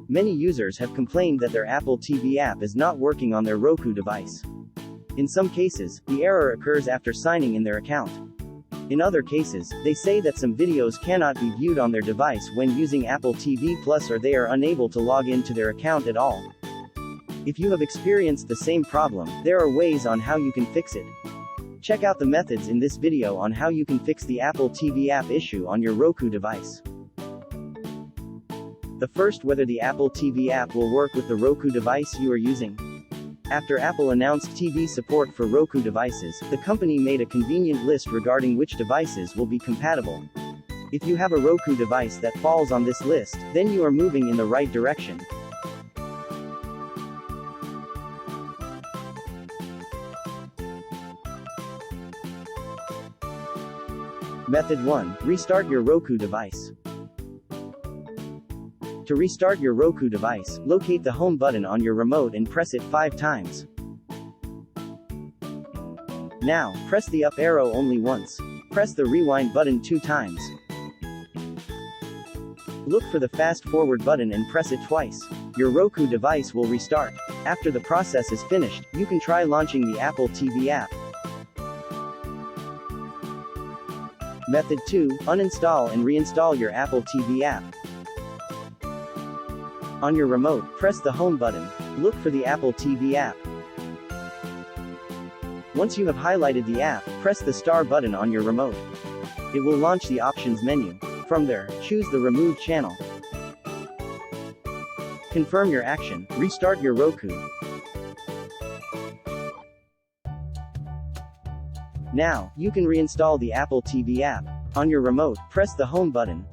Many users have complained that their Apple TV app is not working on their Roku device. In some cases, the error occurs after signing in their account. In other cases, they say that some videos cannot be viewed on their device when using Apple TV Plus, or they are unable to log into their account at all. If you have experienced the same problem, there are ways on how you can fix it. Check out the methods in this video on how you can fix the Apple TV app issue on your Roku device. The first, whether the Apple TV app will work with the Roku device you are using. After Apple announced TV support for Roku devices, the company made a convenient list regarding which devices will be compatible. If you have a Roku device that falls on this list, then you are moving in the right direction. Method 1. Restart your Roku device. To restart your Roku device, locate the home button on your remote and press it 5 times. Now, press the up arrow only once. Press the rewind button 2 times. Look for the fast forward button and press it twice. Your Roku device will restart. After the process is finished, you can try launching the Apple TV app. Method 2. Uninstall and reinstall your Apple TV app. On your remote, press the home button. Look for the Apple TV app. Once you have highlighted the app, press the star button on your remote. It will launch the options menu. From there, choose the remove channel. Confirm your action. Restart your Roku. Now, you can reinstall the Apple TV app. On your remote, press the home button.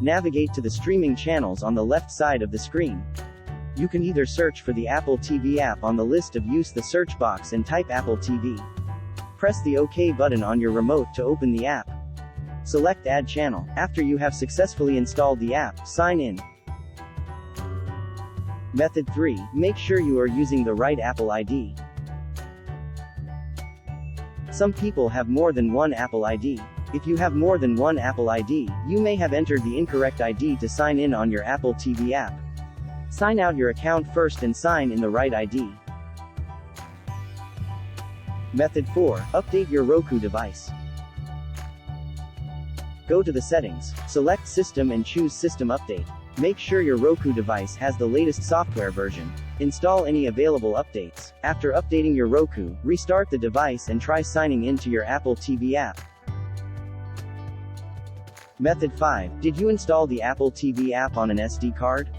Navigate to the streaming channels on the left side of the screen. You can either search for the Apple TV app on the list of use the search box and type Apple TV. Press the OK button on your remote to open the app. Select Add Channel. After you have successfully installed the app, sign in. Method 3. Make sure you are using the right Apple ID. Some people have more than one Apple ID. If you have more than one Apple ID, you may have entered the incorrect ID to sign in on your Apple TV app. Sign out your account first and sign in the right ID. Method 4. Update your Roku device. Go to the settings, select System and choose System Update. Make sure your Roku device has the latest software version. Install any available updates. After updating your Roku, restart the device and try signing into your Apple TV app. Method 5. Did you install the Apple TV app on an SD card?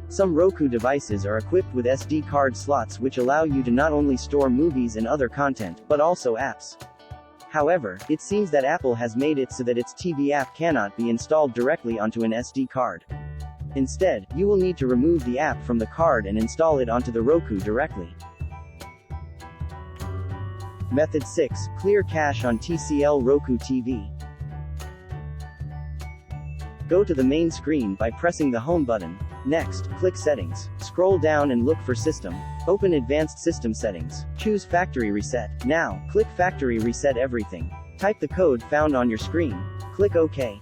Some Roku devices are equipped with SD card slots which allow you to not only store movies and other content, but also apps. However, it seems that Apple has made it so that its TV app cannot be installed directly onto an SD card. Instead, you will need to remove the app from the card and install it onto the Roku directly. Method 6. Clear cache on TCL Roku TV. Go to the main screen by pressing the home button. Next, click Settings. Scroll down and look for System. Open Advanced System Settings. Choose Factory Reset. Now, click Factory Reset Everything. Type the code found on your screen. Click OK.